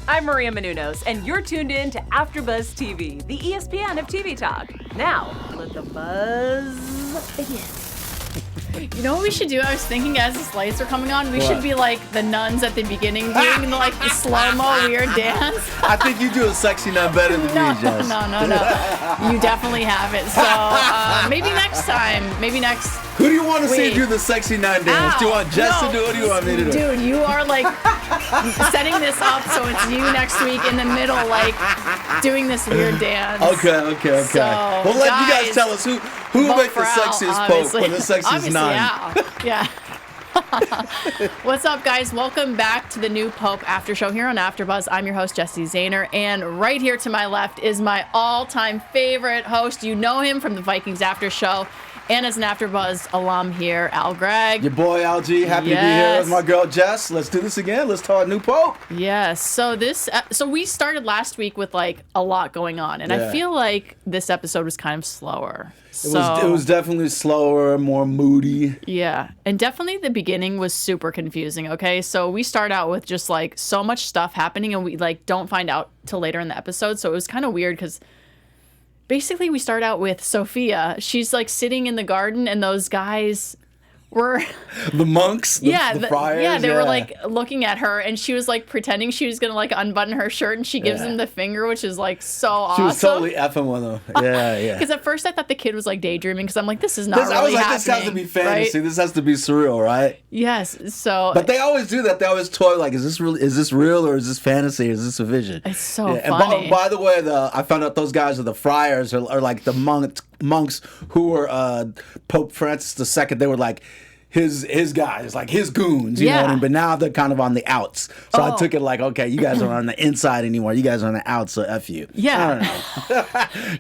I'm Maria Menounos, and you're tuned in to AfterBuzz TV, the ESPN of TV talk. Now, let the buzz begin. You know what we should do? I was thinking as the lights are coming on, we should be like the nuns at the beginning doing like the slow-mo weird dance. I think you do a sexy nun better than me, Jess. No. You definitely have it. So maybe next time. Maybe next. Who do you want to see do the sexy nun dance? Do you want Jess to do it or do you want me to do it? Dude, you are like setting this up so it's you next week in the middle, like doing this weird dance. Okay. So, Well, let you guys tell us who will make the sexiest pope or the sexiest nun. Yeah. What's up, guys? Welcome back to the new Pope After Show here on AfterBuzz. I'm your host, Jessie Zahner, and right here to my left is my all-time favorite host. You know him from the Vikings After Show, and as an AfterBuzz alum here, Al Gragg. Your boy, LG. Happy to be here with my girl, Jess. Let's do this again. Let's talk new Pope. Yes. So we started last week with like a lot going on, and I feel like this episode was kind of slower. It was definitely slower, more moody. Yeah. And definitely the beginning was super confusing, okay? So we start out with just like so much stuff happening and we like don't find out till later in the episode. So it was kind of weird because basically we start out with Sophia. She's like sitting in the garden and those guys were the monks, the friars. Yeah, they were like looking at her and she was like pretending she was gonna like unbutton her shirt and she gives them the finger, which is like so awesome. She was totally effing with them. Yeah. Because at first I thought the kid was like daydreaming because I'm like, this is not really happening. I was like, this has to be fantasy. Right? This has to be surreal, right? Yes. So but they always do that. They always toy like, is this real or is this fantasy? Or is this a vision? It's so funny. And by the way, I found out those guys are the friars are like the monks who were Pope Francis II. They were like his guys, like his goons, you know what I mean? But now they're kind of on the outs. So I took it like, okay, you guys aren't on the inside anymore. You guys are on the outs, so F you. Yeah. I don't know.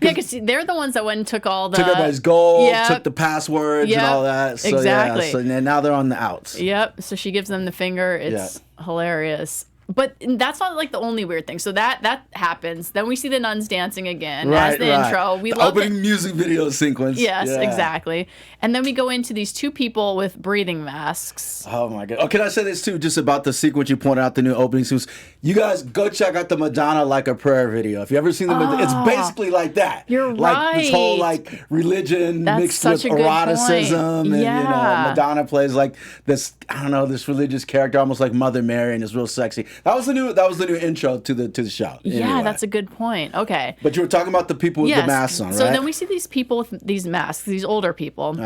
Yeah, because they're the ones that went and took everybody's gold, took the passwords and all that. So, exactly. So now they're on the outs. Yep. So she gives them the finger. It's hilarious. But that's not like the only weird thing. So that happens. Then we see the nuns dancing again as the intro. We love opening music video sequence. Yes, exactly. And then we go into these two people with breathing masks. Oh my God. Oh, can I say this too, just about the sequence you pointed out, the new opening sequence? You guys go check out the Madonna Like a Prayer video. If you ever seen the it's basically like that. You're like right. This whole like religion mixed with eroticism, and you know, Madonna plays like this, I don't know, this religious character, almost like Mother Mary, and it's real sexy. That was the new intro to the show. Yeah, anyway. That's a good point. Okay. But you were talking about the people with the masks on, right? So then we see these people with these masks, these older people.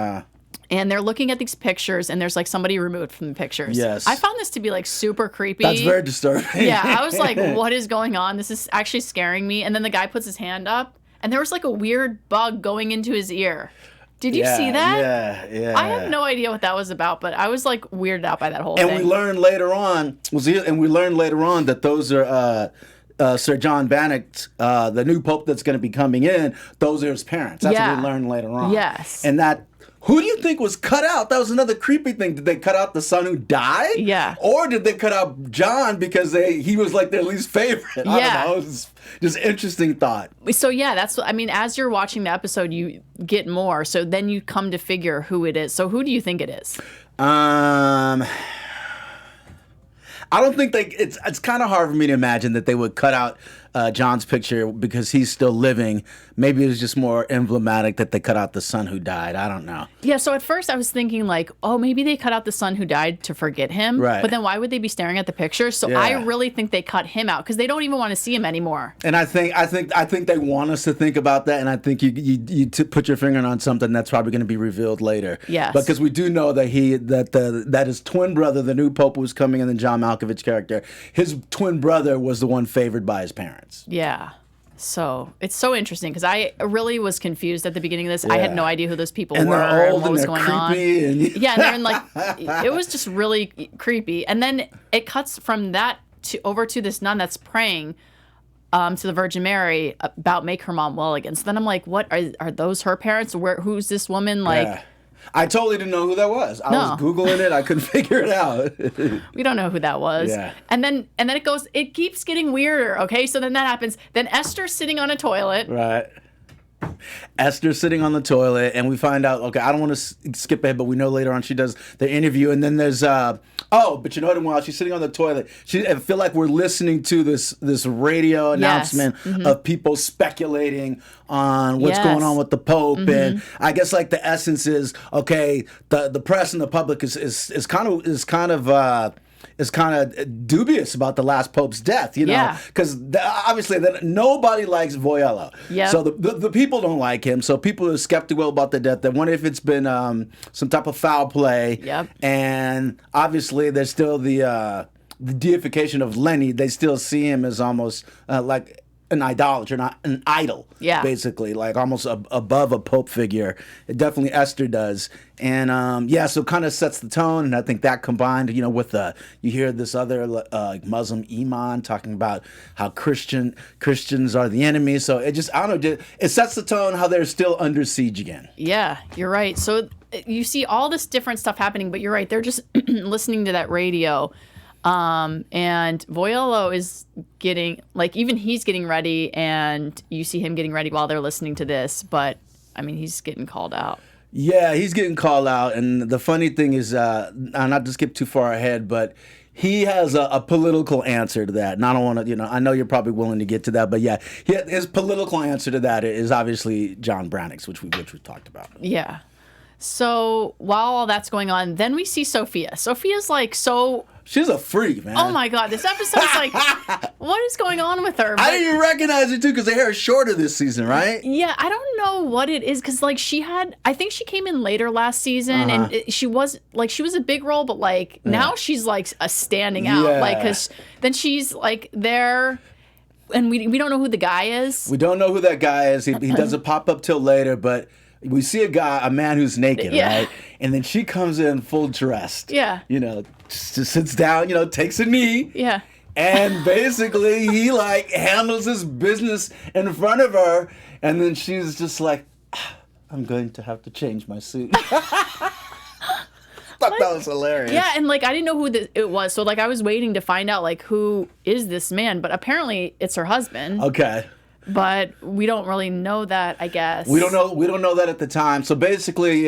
And they're looking at these pictures, and there's like somebody removed from the pictures. Yes. I found this to be like super creepy. That's very disturbing. Yeah, I was like, what is going on? This is actually scaring me. And then the guy puts his hand up, and there was like a weird bug going into his ear. Did you see that? Yeah. I have no idea what that was about, but I was like weirded out by that whole thing. And we learned later on, that those are Sir John Brannock, the new pope that's going to be coming in. Those are his parents. That's what we learned later on. Yes. And who do you think was cut out? That was another creepy thing. Did they cut out the son who died? Yeah. Or did they cut out John because he was like their least favorite? I don't know. It was just interesting thought. So as you're watching the episode, you get more. So then you come to figure who it is. So who do you think it is? I don't think it's kind of hard for me to imagine that they would cut out John's picture because he's still living. Maybe it was just more emblematic that they cut out the son who died. I don't know. Yeah, so at first I was thinking like, oh, maybe they cut out the son who died to forget him. Right. But then why would they be staring at the picture? So I really think they cut him out because they don't even want to see him anymore. And I think they want us to think about that, and I think you put your finger on something that's probably going to be revealed later. Yes. Because we do know that that his twin brother, the new pope who was coming in, the John Malkovich character, his twin brother was the one favored by his parents. Yeah. So it's so interesting because I really was confused at the beginning of this. I had no idea who those people were and what was going on. Yeah, and they're in like, it was just really creepy. And then it cuts from that over to this nun that's praying to the Virgin Mary about make her mom well again. So then I'm like, what are those her parents? Who's this woman? Like, I totally didn't know who that was. I was Googling it. I couldn't figure it out. We don't know who that was. Yeah. And then it keeps getting weirder. Okay. So then that happens. Then Esther's sitting on a toilet. Right. Esther's sitting on the toilet, and we find out, okay, I don't want to skip ahead, but we know later on she does the interview, and then there's, but you know what, while she's sitting on the toilet, I feel like we're listening to this radio announcement of people speculating on what's going on with the Pope, and I guess like the essence is, okay, the press and the public is kind of dubious about the last Pope's death, you know, because obviously nobody likes Voyello. Yep. So the people don't like him. So people are skeptical about the death. They wonder if it's been some type of foul play. Yep. And obviously there's still the deification of Lenny. They still see him as almost like an idolater, not an idol, basically, like almost above a Pope figure. It definitely Esther does. And so it kind of sets the tone, and I think that combined, you know, with you hear this other Muslim imam talking about how Christians are the enemy. So it just, I don't know, it sets the tone how they're still under siege again. Yeah, you're right. So you see all this different stuff happening, but you're right, they're just listening to that radio. And Voyello is getting, like, even he's getting ready, and you see him getting ready while they're listening to this, but, I mean, he's getting called out. Yeah, he's getting called out, and the funny thing is, not to skip too far ahead, but he has a political answer to that, and I don't want to, you know, I know you're probably willing to get to that, but yeah, his political answer to that is obviously John Brannock's, which we talked about. Yeah. So while all that's going on, then we see Sophia. Sophia's like she's a freak, man. Oh my God, this episode's like, what is going on with her? I didn't even recognize her too because her hair is shorter this season, right? Yeah, I don't know what it is because like I think she came in later last season and she was a big role, but like now she's like standing out, like because then she's like there. And we don't know who the guy is. We don't know who that guy is. He doesn't pop up till later, but we see a man who's naked, right? And then she comes in full dressed. Yeah. You know, just sits down, you know, takes a knee. Yeah. And basically he like handles his business in front of her. And then she's just like, I'm going to have to change my suit. I thought that was hilarious. Yeah, and like I didn't know who it was. So like I was waiting to find out like who is this man, but apparently it's her husband. Okay. But we don't really know that, I guess. We don't know that at the time. So basically,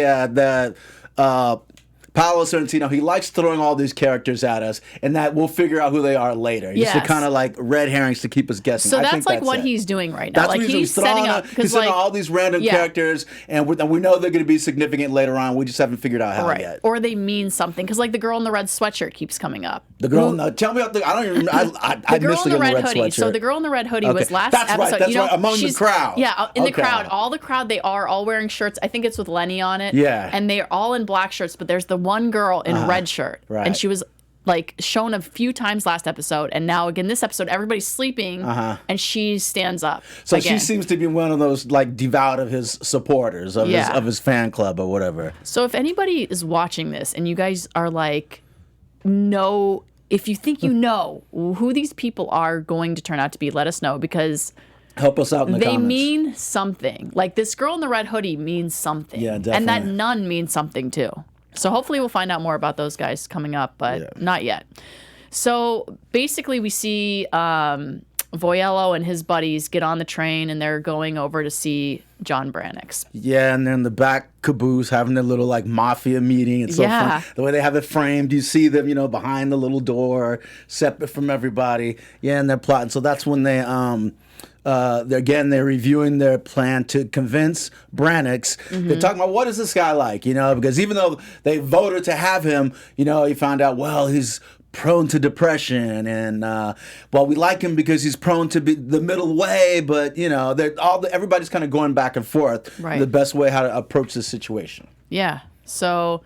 Paolo Sorrentino, he likes throwing all these characters at us, and that we'll figure out who they are later. Just to kind of like red herrings to keep us guessing. So that's like what he's doing right now. That's like he's setting up. He's setting all these random characters, and we know they're going to be significant later on. We just haven't figured out how yet. Or they mean something, because like the girl in the red sweatshirt keeps coming up. The girl, tell me about I don't even. I girl missed in the red hoodie. Sweatshirt. So the girl in the red hoodie was last that's episode. Right, that's right. Among the crowd. Yeah, in the crowd. All the crowd, they are all wearing shirts. I think it's with Lenny on it. Yeah. And they're all in black shirts, but there's the one girl in red shirt. Right. And she was like shown a few times last episode, and now again this episode everybody's sleeping and she stands up. So again. She seems to be one of those like devout of his supporters of his fan club or whatever. So if anybody is watching this and you guys are like, no, if you think you know who these people are going to turn out to be, let us know, because help us out in the comments. They mean something. Like this girl in the red hoodie means something. Yeah, definitely. And that nun means something too. So hopefully we'll find out more about those guys coming up, but not yet. So basically we see Voyello and his buddies get on the train, and they're going over to see John Brannock's. Yeah, and they're in the back caboose having their little like mafia meeting. It's so fun. The way they have it framed, you see them, you know, behind the little door, separate from everybody. Yeah, and they're plotting. So that's when they're reviewing their plan to convince Brannock's. They're talking about, what is this guy like, you know, because even though they voted to have him, you know, you found out, well, he's prone to depression, and we like him because he's prone to be the middle way, but you know, everybody's kind of going back and forth the best way how to approach this situation. Yeah. So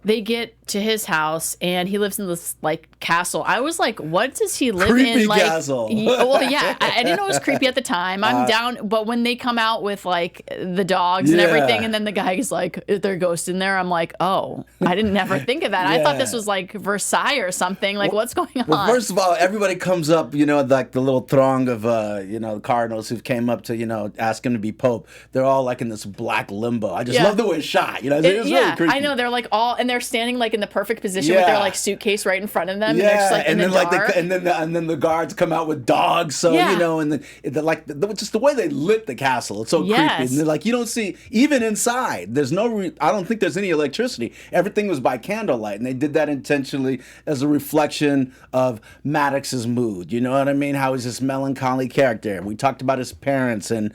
they get to his house, and he lives in this like castle. I was like, what does he live creepy in? Like, castle. Well, yeah, I didn't know it was creepy at the time. I'm down, but when they come out with like the dogs and everything, and then the guy is like, is there a ghost in there? I'm like, oh, I didn't never think of that. I thought this was like Versailles or something. Like, what's going on? Well, first of all, everybody comes up, you know, like the little throng of, you know, the cardinals who came up to, you know, ask him to be pope. They're all like in this black limbo. I just love the way it's shot. You know, it's really creepy. I know. They're like all, and they're standing like in the perfect position with their like suitcase right in front of them, and they're just like in the dark. And then the guards come out with dogs. So you know, and then just the way they lit the castle, it's so creepy. And they're like, you don't see even inside. There's no. I don't think there's any electricity. Everything was by candlelight, and they did that intentionally as a reflection of Maddox's mood. You know what I mean? How he's this melancholy character. We talked about his parents, and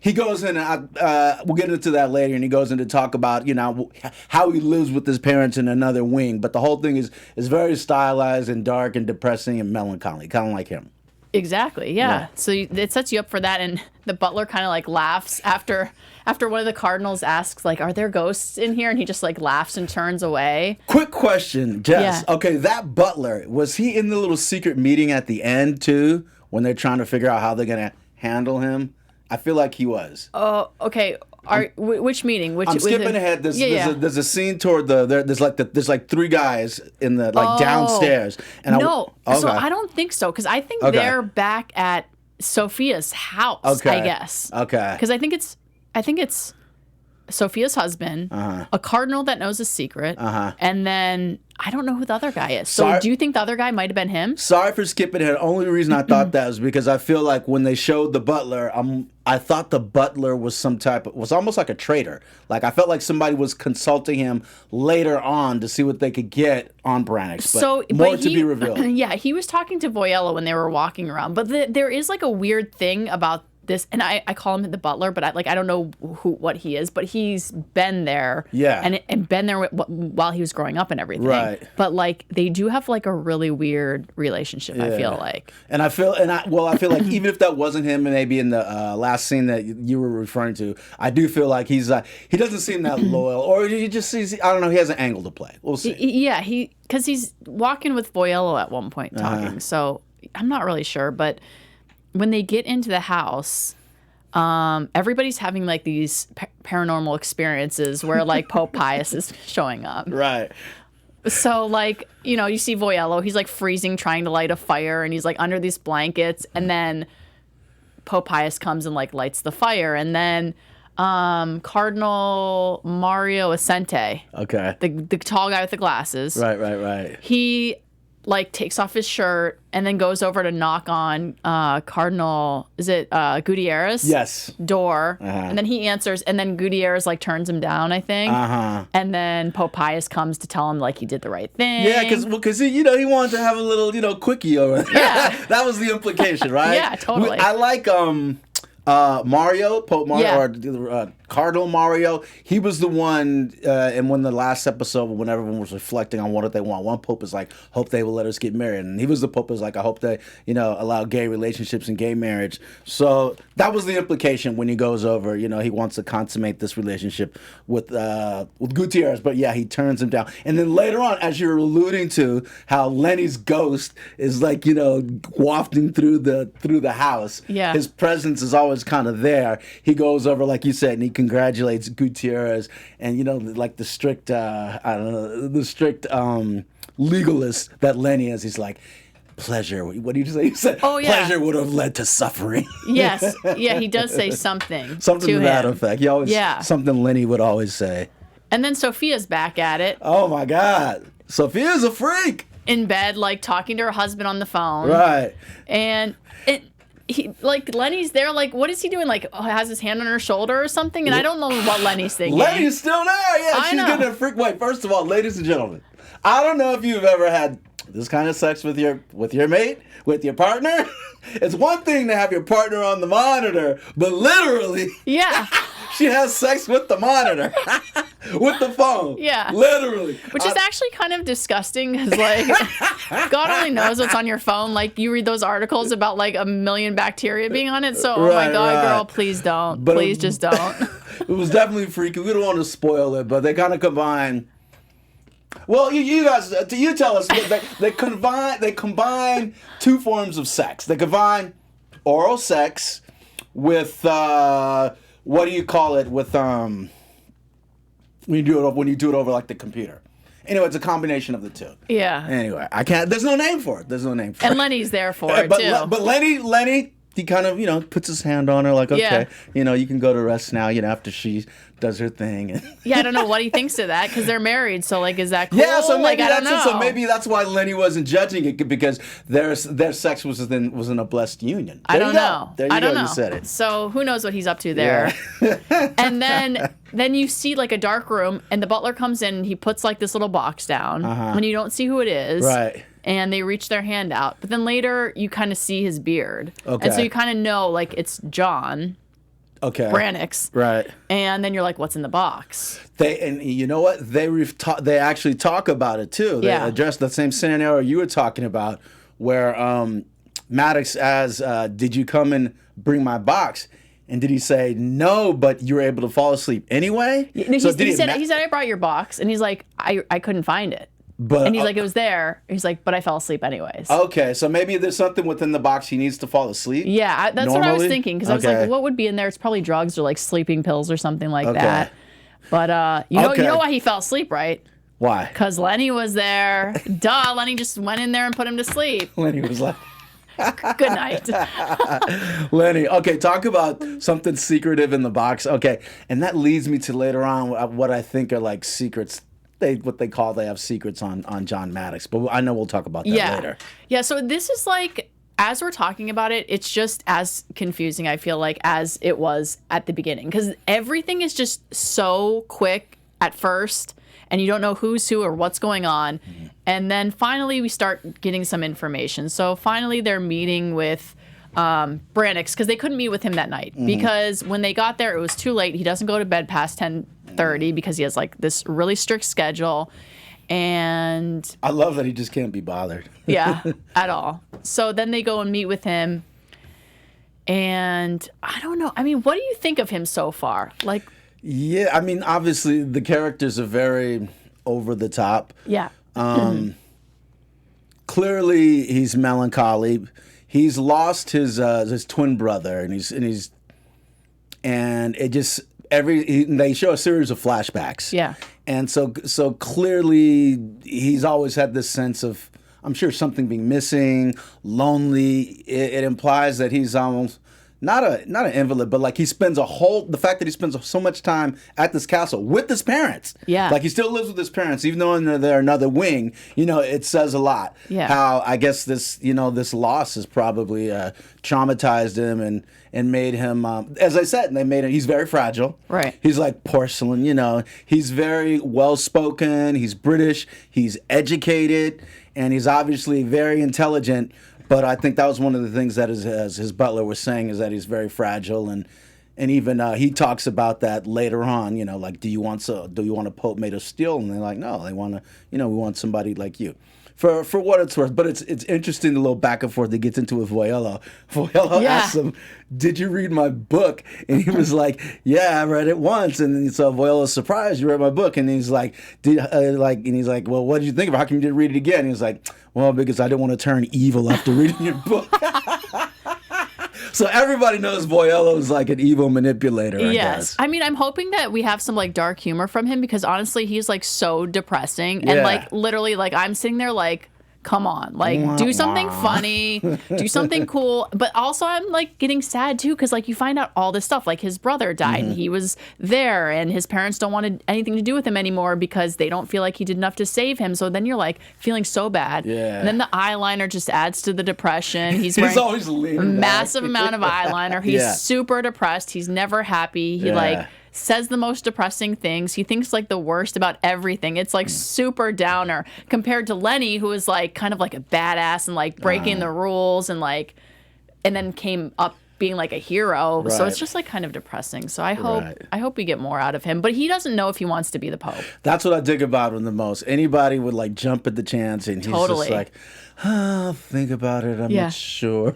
he goes in. We'll get into that later, and he goes in to talk about how he lives with his parents in another wing. But the whole thing is very stylized and dark and depressing and melancholy, kind of like him. Exactly. Yeah. So it sets you up for that, and the butler kind of like laughs after one of the cardinals asks like, "Are there ghosts in here?" And he just like laughs and turns away. Quick question, Jess. Yeah. Okay, that butler, was he in the little secret meeting at the end too, when they're trying to figure out how they're gonna handle him? I feel like he was. Oh, okay. Which meeting? I'm skipping ahead. There's a scene toward there's like three guys in the downstairs. And so I don't think so, because I think they're back at Sophia's house. I guess. Okay. Because I think it's Sophia's husband, a cardinal that knows a secret, and then I don't know who the other guy is. So do you think the other guy might have been him? Sorry for skipping ahead. Only reason I thought that was because I feel like when they showed the butler, I thought the butler was was almost like a traitor. Like I felt like somebody was consulting him later on to see what they could get on Brannock. But more to be revealed. Yeah, he was talking to Voyella when they were walking around. But there is like a weird thing about this, and I call him the butler, but I don't know what he is, but he's been there, and been there while he was growing up and everything. Right. But like they do have like a really weird relationship. I feel like, I feel like even if that wasn't him, and maybe in the last scene that you were referring to, I do feel like he doesn't seem that loyal, or he just sees, I don't know, he has an angle to play. We'll see. Because he's walking with Voyella at one point talking, so I'm not really sure, but when they get into the house, everybody's having like these paranormal experiences where like Pope Pius is showing up. Right. So like, you see Voyello, he's like freezing trying to light a fire, and he's like under these blankets, and then Pope Pius comes and like lights the fire, and then Cardinal Mario Ascente, the tall guy with the glasses. Right. He like takes off his shirt and then goes over to knock on Cardinal, is it Gutierrez? Door. And then he answers, and then Gutierrez like turns him down, I think. And then Pope Pius comes to tell him like he did the right thing. Yeah, because he wanted to have a little quickie over there. Yeah. That was the implication, right? Yeah, totally. I like Pope Mario, or Cardinal Mario. He was the one, and when the last episode, when everyone was reflecting on what they want, one pope is like, hope they will let us get married, and he was the pope is like, I hope they, allow gay relationships and gay marriage. So that was the implication when he goes over. He wants to consummate this relationship with Gutierrez, but yeah, he turns him down. And then later on, as you're alluding to, how Lenny's ghost is like, wafting through the house. Yeah, his presence is always kind of there. He goes over, like you said, and he congratulates Gutierrez, and like the strict legalist that Lenny is. He's like, pleasure. What did you say? He said, pleasure would have led to suffering. Yes. Yeah, he does say something. Something to that effect. He always, something Lenny would always say. And then Sophia's back at it. Oh my God. Sophia's a freak. In bed, like talking to her husband on the phone. Right. And Lenny's there, like, what is he doing? Like, has his hand on her shoulder or something? And I don't know what Lenny's thinking. Lenny's still there. Yeah, she's getting a freak. Wait, first of all, ladies and gentlemen, I don't know if you've ever had this kind of sex with your mate, with your partner. It's one thing to have your partner on the monitor, but literally, she has sex with the monitor, with the phone. Yeah, literally, which is actually kind of disgusting, because like God only knows what's on your phone. Like you read those articles about like 1 million bacteria being on it. So oh my God, girl, please don't. Please just don't. It was definitely freaky. We don't want to spoil it, but they kind of combine. Well, you guys, you tell us. They combine two forms of sex. They combine oral sex with what do you call it? With when you do it over like the computer. Anyway, it's a combination of the two. Yeah. Anyway, I can't. There's no name for it. And Lenny's there for it too. But Lenny he kind of, puts his hand on her like, okay, you can go to rest now, after she does her thing. I don't know what he thinks of that because they're married. So, like, is that cool? Yeah, so maybe I don't know. So maybe that's why Lenny wasn't judging it because their sex wasn't a blessed union. I don't know. There you go. You said it. So who knows what he's up to there? Yeah. And then you see like a dark room, and the butler comes in, and he puts like this little box down when you don't see who it is. Right. And they reach their hand out. But then later, you kind of see his beard. Okay. And so you kind of know, like, it's John. Okay. Brannock's. Right. And then you're like, what's in the box? And you know what? They actually talk about it, too. They address the same scenario you were talking about where Maddox asks, did you come and bring my box? And did he say, no, but you were able to fall asleep anyway? He said, I brought your box. And he's like, I couldn't find it. And he's like, it was there. He's like, but I fell asleep anyways. Okay, so maybe there's something within the box he needs to fall asleep? Yeah, that's what I was thinking. Because I was like, what would be in there? It's probably drugs or like sleeping pills or something like that. But you know why he fell asleep, right? Why? Because Lenny was there. Duh, Lenny just went in there and put him to sleep. Lenny was like... Good night. Lenny, okay, talk about something secretive in the box. Okay, and that leads me to later on what I think are like secrets. They have secrets on John Maddox, but I know we'll talk about that later. Yeah, so this is like, as we're talking about it, it's just as confusing, I feel like, as it was at the beginning. Because everything is just so quick at first, and you don't know who's who or what's going on. Mm-hmm. And then finally we start getting some information. So finally they're meeting with Brannock's, because they couldn't meet with him that night. Mm-hmm. Because when they got there, it was too late. He doesn't go to bed past 10:30 because he has like this really strict schedule. And I love that he just can't be bothered. Yeah, at all. So then they go and meet with him. And I don't know. I mean, what do you think of him so far? Like, yeah, I mean, obviously the characters are very over the top. Yeah. Clearly he's melancholy. He's lost his twin brother, and it just they show a series of flashbacks. Yeah. And so clearly he's always had this sense of, I'm sure, something being missing, lonely. It implies that he's almost not an invalid, but like the fact that he spends so much time at this castle with his parents. Yeah. Like he still lives with his parents, even though they're another wing, it says a lot. Yeah. How I guess this loss has probably traumatized him and made him, as I said, he's very fragile. Right. He's like porcelain, he's very well-spoken, he's British, he's educated, and he's obviously very intelligent. But I think that was one of the things that his butler was saying, is that he's very fragile, and even he talks about that later on. Like, do you want a pope made of steel? And they're like, no, they want we want somebody like you. For what it's worth, but it's interesting, the little back and forth that gets into with Voyello. Voyello asks him, "Did you read my book?" And he was like, "Yeah, I read it once." And so Voyello's surprised, "You read my book?" And he's like, "Well, what did you think of it? How come you didn't read it again?" And he's like, "Well, because I didn't want to turn evil after reading your book." So everybody knows Voyello is like an evil manipulator, I guess. I mean, I'm hoping that we have some like dark humor from him, because honestly, he's like so depressing. And like literally, like I'm sitting there like, come on, like do something funny, do something cool. But also I'm like getting sad too, because like you find out all this stuff, like his brother died and he was there, and his parents don't want anything to do with him anymore because they don't feel like he did enough to save him. So then you're like feeling so bad. Yeah. And then the eyeliner just adds to the depression. He's wearing always a massive amount of eyeliner. He's super depressed. He's never happy. He like says the most depressing things. He thinks like the worst about everything. It's like super downer compared to Lenny, who is like kind of like a badass and like breaking the rules and then came up being like a hero. Right. So it's just like kind of depressing. So I hope we get more out of him. But he doesn't know if he wants to be the Pope. That's what I dig about him the most. Anybody would like jump at the chance, and he's just like, think about it. I'm not sure.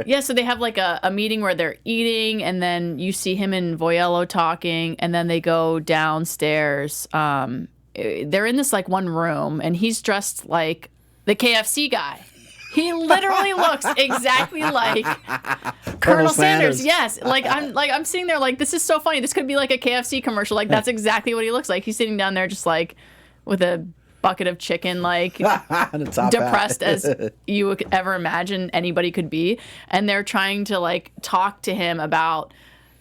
Yeah, so they have like a meeting where they're eating, and then you see him and Voyello talking, and then they go downstairs. They're in this like one room, and he's dressed like the KFC guy. He literally looks exactly like Colonel Sanders. Yes. Like I'm sitting there like, this is so funny. This could be like a KFC commercial. Like that's exactly what he looks like. He's sitting down there just like with a bucket of chicken, like depressed as you would ever imagine anybody could be. And they're trying to like talk to him about,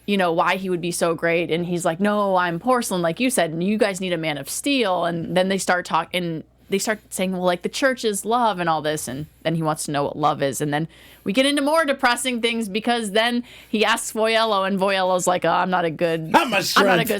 you know, why he would be so great. And he's like, no, I'm porcelain, like you said, and you guys need a man of steel. And then they start talking, they start saying, well, like the church is love and all this. And then he wants to know what love is. And then we get into more depressing things because then he asks Voyello, and Voyello's like, oh, I'm not a good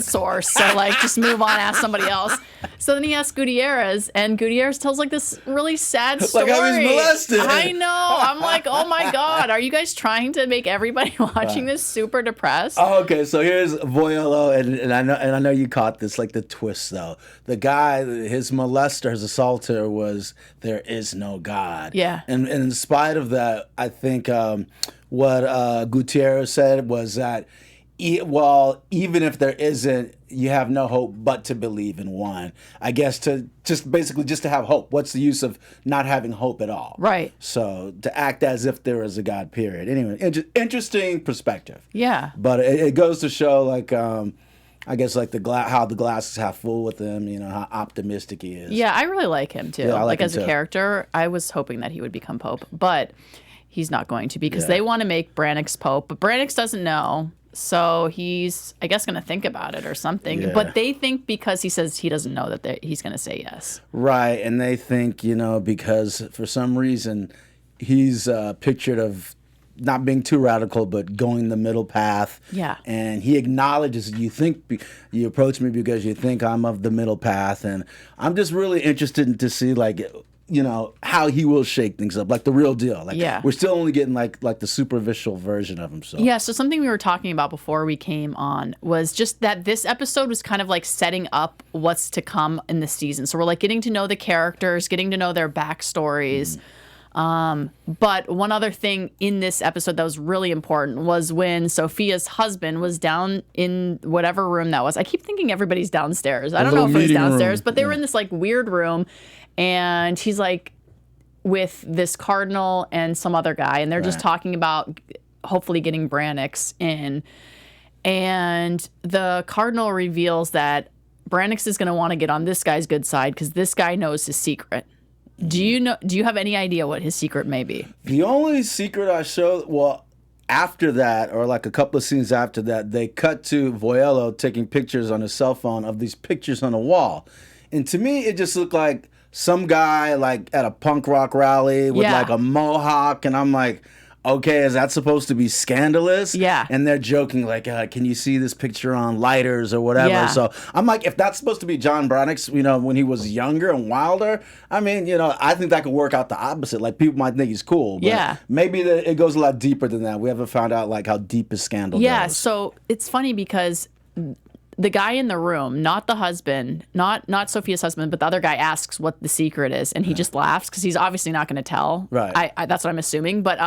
source. So like, just move on, ask somebody else. So then he asks Gutierrez, and Gutierrez tells like this really sad story. Like I was molested. I know. I'm like, oh my God, are you guys trying to make everybody watching this super depressed? Oh, okay, so here's Voyello, and I know you caught this, like the twist though. The guy, his molester, his assaulter was, there is no God. Yeah. And in spite of that, I think what Gutierrez said was that, even if there isn't, you have no hope but to believe in one. I guess to just to have hope. What's the use of not having hope at all? Right. So to act as if there is a God, period. Anyway, interesting perspective. Yeah. But it goes to show, like, I guess, like how the glass is half full with him, you know, how optimistic he is. Yeah, I really like him too. Yeah, I like him as a character, I was hoping that he would become Pope, but he's not going to because they want to make Brannock's Pope, but Brannock doesn't know. So he's, I guess, going to think about it or something. Yeah. But they think because he says he doesn't know that he's going to say yes. Right, and they think, you know, because for some reason he's pictured of not being too radical, but going the middle path. Yeah. And he acknowledges, you approach me because you think I'm of the middle path. And I'm just really interested to see, like, you know, how he will shake things up, like the real deal. Like, we're still only getting like the superficial version of him. So yeah, so something we were talking about before we came on was just that this episode was kind of like setting up what's to come in the season. So we're like getting to know the characters, getting to know their backstories. But one other thing in this episode that was really important was when Sophia's husband was down in whatever room that was. I keep thinking everybody's downstairs. I don't know if it was downstairs, but they were in this like weird room. And he's like with this cardinal and some other guy, and they're just talking about hopefully getting Brannock's in. And the cardinal reveals that Brannock's is going to want to get on this guy's good side because this guy knows his secret. Do you have any idea what his secret may be? The only secret I showed, after that, or like a couple of scenes after that, they cut to Voyello taking pictures on his cell phone of these pictures on the wall. And to me, it just looked like some guy like at a punk rock rally with like a mohawk, and I'm like, okay, is that supposed to be scandalous? Yeah. And they're joking like, can you see this picture on lighters or whatever? Yeah. So I'm like, if that's supposed to be John Brannock's, you know, when he was younger and wilder, I mean, you know, I think that could work out the opposite. Like, people might think he's cool, but maybe it goes a lot deeper than that. We haven't found out like how deep his scandal goes. Yeah, so it's funny because the guy in the room, not the husband, not Sophia's husband, but the other guy asks what the secret is, and he just laughs because he's obviously not going to tell. Right. I that's what I'm assuming. But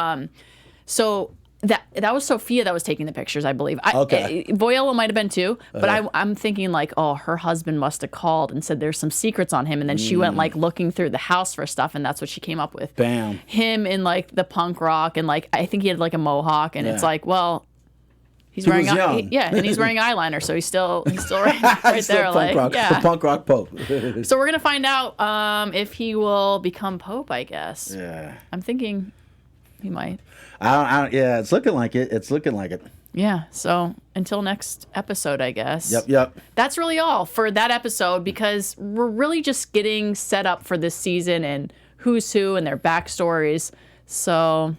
so that was Sophia that was taking the pictures, I believe. Voyello might have been too, but I'm thinking like, oh, her husband must have called and said there's some secrets on him, and then she went like looking through the house for stuff, and that's what she came up with. Bam. Him in like the punk rock, and like I think he had like a mohawk, and it's like, well. He's wearing and he's wearing eyeliner, so he's still right there, like the punk rock Pope. So we're gonna find out if he will become Pope, I guess. Yeah, I'm thinking he might. Yeah, it's looking like it. Yeah. So until next episode, I guess. Yep. That's really all for that episode because we're really just getting set up for this season and who's who and their backstories. So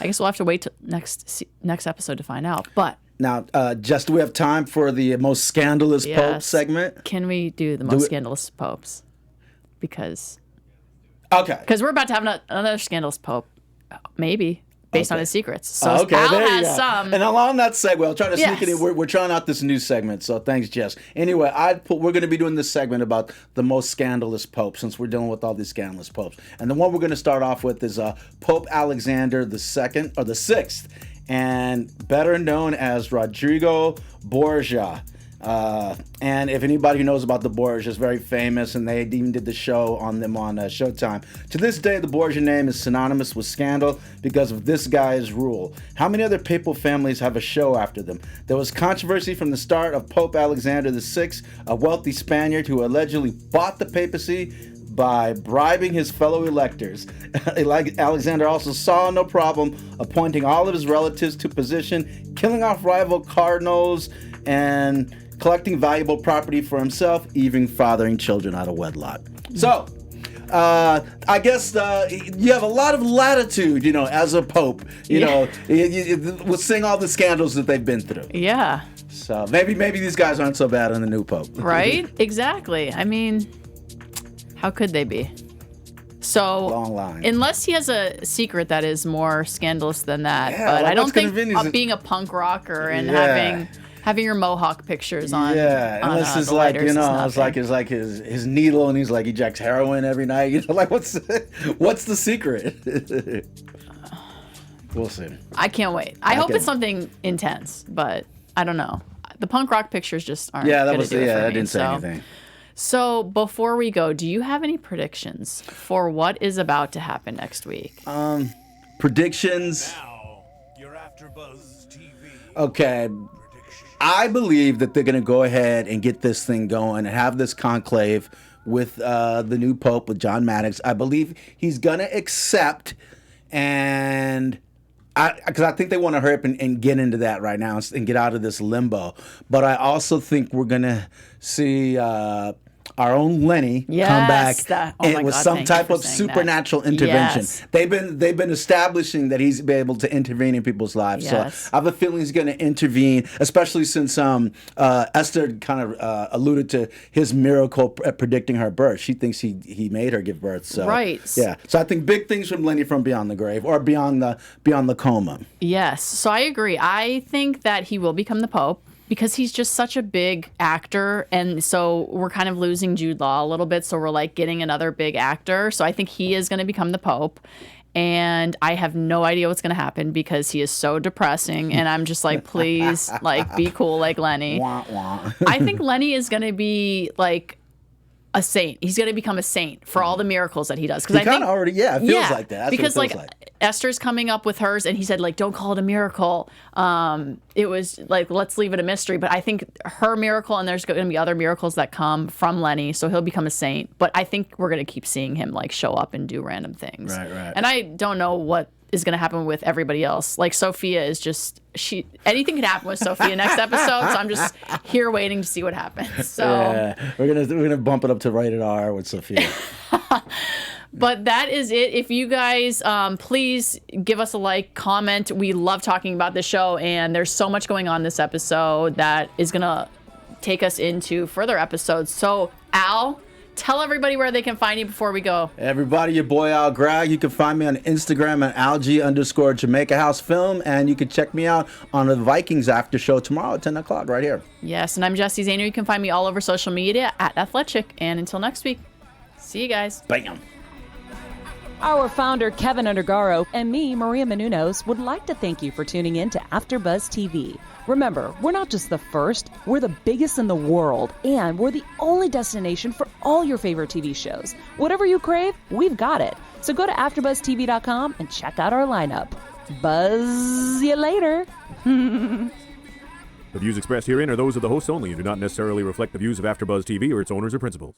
I guess we'll have to wait till next episode to find out. But. Now, Jess, do we have time for the most scandalous Pope segment? Can we do the most scandalous popes? Because we're about to have another scandalous Pope, maybe based on his secrets. So Al has some. And along that segue, I'll try to sneak it in. We're trying out this new segment, so thanks, Jess. Anyway, we're going to be doing this segment about the most scandalous Pope, since we're dealing with all these scandalous popes. And the one we're going to start off with is Pope Alexander the Sixth. And better known as Rodrigo Borgia. And if anybody who knows about the Borgias, is very famous, and they even did the show on them on Showtime. To this day, the Borgia name is synonymous with scandal because of this guy's rule. How many other papal families have a show after them? There was controversy from the start of Pope Alexander VI, a wealthy Spaniard who allegedly bought the papacy by bribing his fellow electors. Alexander also saw no problem appointing all of his relatives to position, killing off rival cardinals, and collecting valuable property for himself, even fathering children out of wedlock. So, I guess you have a lot of latitude, as a pope, with seeing all the scandals that they've been through. Yeah. So maybe these guys aren't so bad on the new pope. Right? Exactly. I mean, how could they be? So, long line. Unless he has a secret that is more scandalous than that. Yeah, but like I don't think being a punk rocker and having your mohawk pictures on. Yeah, unless it's like, it's like his needle, and he's like ejects heroin every night. Like what's the secret? We'll see. I can't wait. I hope it's something intense, but I don't know. The punk rock pictures just aren't. Yeah, that didn't say anything. So before we go, do you have any predictions for what is about to happen next week? Predictions. Now, you're AfterBuzz TV. Okay. I believe that they're going to go ahead and get this thing going and have this conclave with the new pope, with John Maddox. I believe he's going to accept, and because I think they want to hurry up and get into that right now and get out of this limbo. But I also think we're going to see our own Lenny come back with some type of supernatural intervention. Yes. They've been establishing that he's been able to intervene in people's lives. Yes. So I have a feeling he's going to intervene, especially since Esther kind of alluded to his miracle at predicting her birth. She thinks he made her give birth. So, right. Yeah. So I think big things from Lenny from beyond the grave or beyond the coma. Yes. So I agree. I think that he will become the Pope, because he's just such a big actor, and so we're kind of losing Jude Law a little bit, so we're like getting another big actor. So I think he is going to become the Pope, and I have no idea what's going to happen because he is so depressing, and I'm just like, please, like, be cool like Lenny. Wah, wah. I think Lenny is going to be like a saint. He's going to become a saint for all the miracles that he does. He kind of already, it feels like that. That's because what it feels like. Esther's coming up with hers, and he said, like, don't call it a miracle. It was like, let's leave it a mystery. But I think her miracle, and there's going to be other miracles that come from Lenny, so he'll become a saint. But I think we're going to keep seeing him like show up and do random things. Right. And I don't know what is going to happen with everybody else. Like Sophia is just anything could happen with Sophia next episode. So I'm just here waiting to see what happens. So yeah, we're gonna bump it up to rated R with Sophia. But that is it. If you guys, please give us a like, comment. We love talking about the show, and there's so much going on this episode that is going to take us into further episodes. So, Al, tell everybody where they can find you before we go. Everybody, your boy Al Gragg. You can find me on Instagram at alg_Jamaica House Film, and you can check me out on the Vikings After Show tomorrow at 10 o'clock right here. Yes, and I'm Jessie Zahner. You can find me all over social media at Athletic. And until next week, see you guys. Bam. Our founder, Keven Undergaro, and me, Maria Menounos, would like to thank you for tuning in to AfterBuzz TV. Remember, we're not just the first, we're the biggest in the world, and we're the only destination for all your favorite TV shows. Whatever you crave, we've got it. So go to AfterBuzzTV.com and check out our lineup. Buzz you later. The views expressed herein are those of the hosts only and do not necessarily reflect the views of AfterBuzz TV or its owners or principals.